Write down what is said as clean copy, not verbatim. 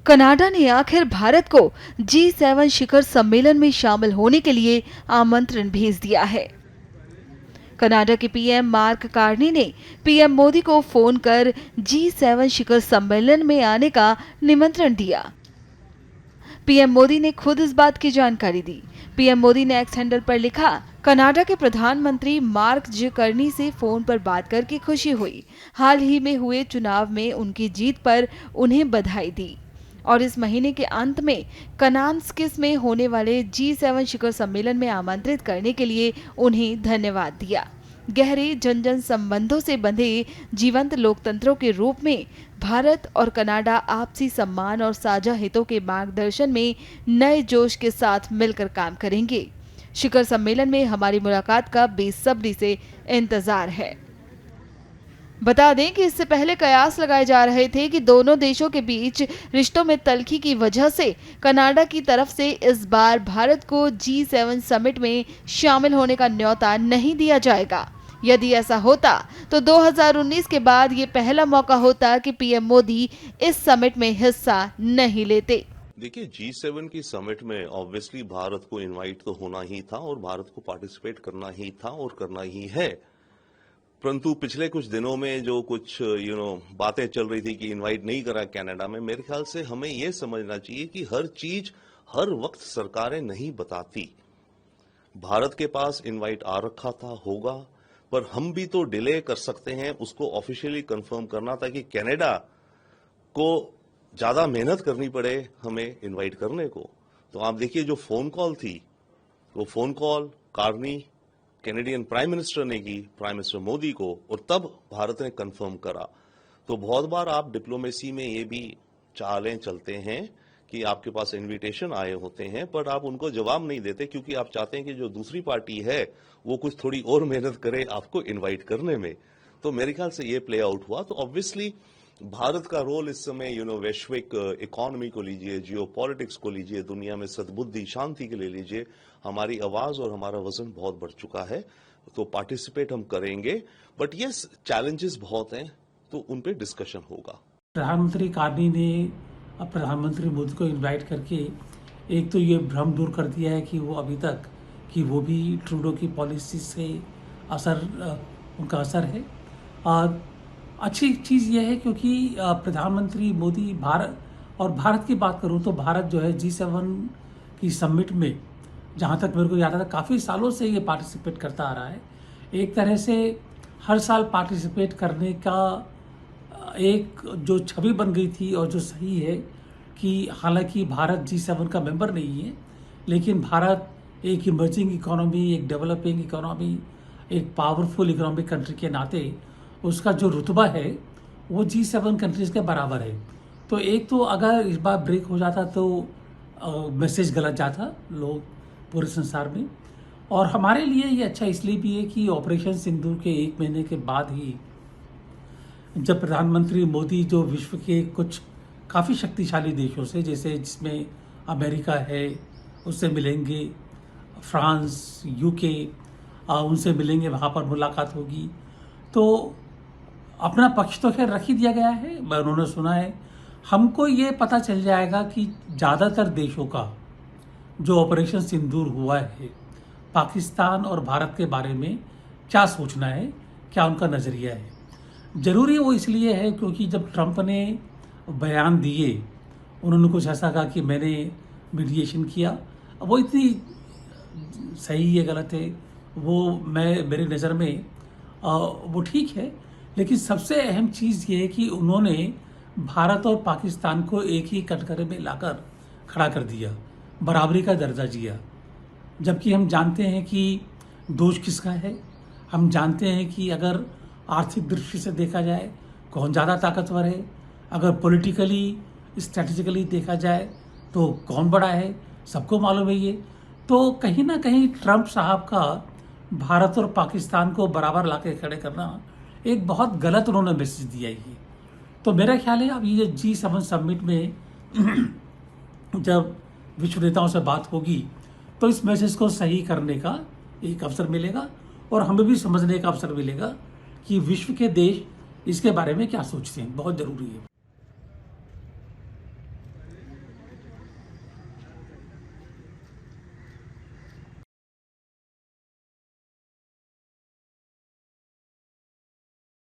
Canada ने आखिर भारत को G7 शिखर सम्मेलन में शामिल होने के लिए आमंत्रण भेज दिया है। कनाडा के पीएम मार्क कार्नी ने पीएम मोदी को फोन कर G7 शिखर सम्मेलन में आने का निमंत्रण दिया। पीएम मोदी ने खुद इस बात की जानकारी दी। पीएम मोदी ने एक्स हैंडल पर लिखा, कनाडा के प्रधानमंत्री मार्क जी कार्नी से फोन पर बात करके खुशी हुई। हाल ही में हुए चुनाव में उनकी जीत पर उन्हें बधाई दी और इस महीने के अंत में कनान्स्किस में होने वाले G7 शिखर सम्मेलन में आमंत्रित करने के लिए उन्हें धन्यवाद दिया। गहरे जन जन संबंधों से बंधे जीवंत लोकतंत्रों के रूप में भारत और कनाडा आपसी सम्मान और साझा हितों के मार्गदर्शन में नए जोश के साथ मिलकर काम करेंगे। शिखर सम्मेलन में हमारी मुलाकात का बेसब्री से इंतजार है। बता दें कि इससे पहले कयास लगाए जा रहे थे कि दोनों देशों के बीच रिश्तों में तल्खी की वजह से कनाडा की तरफ से इस बार भारत को G7 समिट में शामिल होने का न्योता नहीं दिया जाएगा। यदि ऐसा होता तो 2019 के बाद ये पहला मौका होता कि पीएम मोदी इस समिट में हिस्सा नहीं लेते। देखिए, G7 की समिट में ऑब्वियसली भारत को इनवाइट तो होना ही था और भारत को पार्टिसिपेट करना ही था और करना ही है। परंतु पिछले कुछ दिनों में जो कुछ बातें चल रही थी कि इनवाइट नहीं करा कनाडा में, मेरे ख्याल से हमें यह समझना चाहिए कि हर चीज हर वक्त सरकारें नहीं बताती। भारत के पास इनवाइट आ रखा था, होगा, पर हम भी तो डिले कर सकते हैं उसको ऑफिशियली कंफर्म करना, ताकि कनाडा को ज्यादा मेहनत करनी पड़े हमें इनवाइट करने को। तो आप देखिए, जो फोन कॉल थी वो phone call Carney Canadian prime minister ने की प्राइम मिनिस्टर मोदी को, और तब भारत ने कंफर्म करा। तो बहुत बार आप डिप्लोमेसी में ये भी चालें चलते हैं कि आपके पास इनविटेशन आए होते हैं पर आप उनको जवाब नहीं देते, क्योंकि आप चाहते हैं कि जो दूसरी पार्टी है वो कुछ थोड़ी और मेहनत करे आपको इनवाइट करने में। तो मेरे ख्याल से ये प्ले आउट हुआ। तो ऑब्वियसली भारत का रोल इस समय वैश्विक इकोनॉमी को लीजिए, जियोपॉलिटिक्स को लीजिए, दुनिया में सद्बुद्धि शांति के लिए लीजिए, हमारी आवाज और हमारा वजन बहुत बढ़ चुका है। तो पार्टिसिपेट हम करेंगे, बट यस चैलेंजेस बहुत हैं, तो उन पे डिस्कशन होगा। प्रधानमंत्री कार्नी ने अब प्रधानमंत्री मोदी को इनवाइट करके एक तो ये भ्रम दूर कर दिया है कि वो अभी तक कि वो भी ट्रूडो की पॉलिसी से उनका असर है। और अच्छी चीज़ ये है क्योंकि प्रधानमंत्री मोदी भारत की बात करूँ तो भारत जो है G7 की समिट में, जहाँ तक मेरे को याद आता है, काफ़ी सालों से ये पार्टिसिपेट करता आ रहा है। एक तरह से हर साल पार्टिसिपेट करने का एक जो छवि बन गई थी और जो सही है कि हालांकि भारत G7 का मेंबर नहीं है, लेकिन भारत एक इमर्जिंग इकोनॉमी, एक डेवलपिंग इकोनॉमी, एक पावरफुल इकोनॉमिक कंट्री के नाते उसका जो रुतबा है वो G7 कंट्रीज़ के बराबर है। तो एक तो अगर इस बार ब्रेक हो जाता तो मैसेज गलत जाता लोग पूरे संसार में। और हमारे लिए ये अच्छा इसलिए भी है कि ऑपरेशन सिंदूर के 1 महीने के बाद ही जब प्रधानमंत्री मोदी जो विश्व के कुछ काफ़ी शक्तिशाली देशों से, जैसे जिसमें अमेरिका है, उससे मिलेंगे, फ्रांस, यूके, उनसे मिलेंगे, वहाँ पर मुलाकात होगी। तो अपना पक्ष तो खैर रख ही दिया गया है, उन्होंने सुना है। हमको ये पता चल जाएगा कि ज़्यादातर देशों का जो ऑपरेशन सिंदूर हुआ है, पाकिस्तान और भारत के बारे में क्या सोचना है, क्या उनका नज़रिया है। ज़रूरी वो इसलिए है क्योंकि जब ट्रंप ने बयान दिए, उन्होंने कुछ ऐसा कहा कि मैंने मीडिएशन किया। वो इतनी सही है गलत है वो मेरी नज़र में वो ठीक है, लेकिन सबसे अहम चीज़ ये है कि उन्होंने भारत और पाकिस्तान को एक ही कटघरे में लाकर खड़ा कर दिया, बराबरी का दर्जा दिया। जबकि हम जानते हैं कि दोष किसका है। हम जानते हैं कि अगर आर्थिक दृष्टि से देखा जाए कौन ज़्यादा ताकतवर है, अगर पॉलिटिकली स्ट्रेटेजिकली देखा जाए तो कौन बड़ा है, सबको मालूम है ये। तो कहीं ना कहीं ट्रंप साहब का भारत और पाकिस्तान को बराबर लाके खड़े करना एक बहुत गलत उन्होंने मैसेज दिया ये। तो मेरा ख्याल है अब ये G7 समिट में जब विश्व नेताओं से बात होगी तो इस मैसेज को सही करने का एक अवसर मिलेगा और हमें भी समझने का अवसर मिलेगा कि विश्व के देश इसके बारे में क्या सोचते हैं। बहुत ज़रूरी है।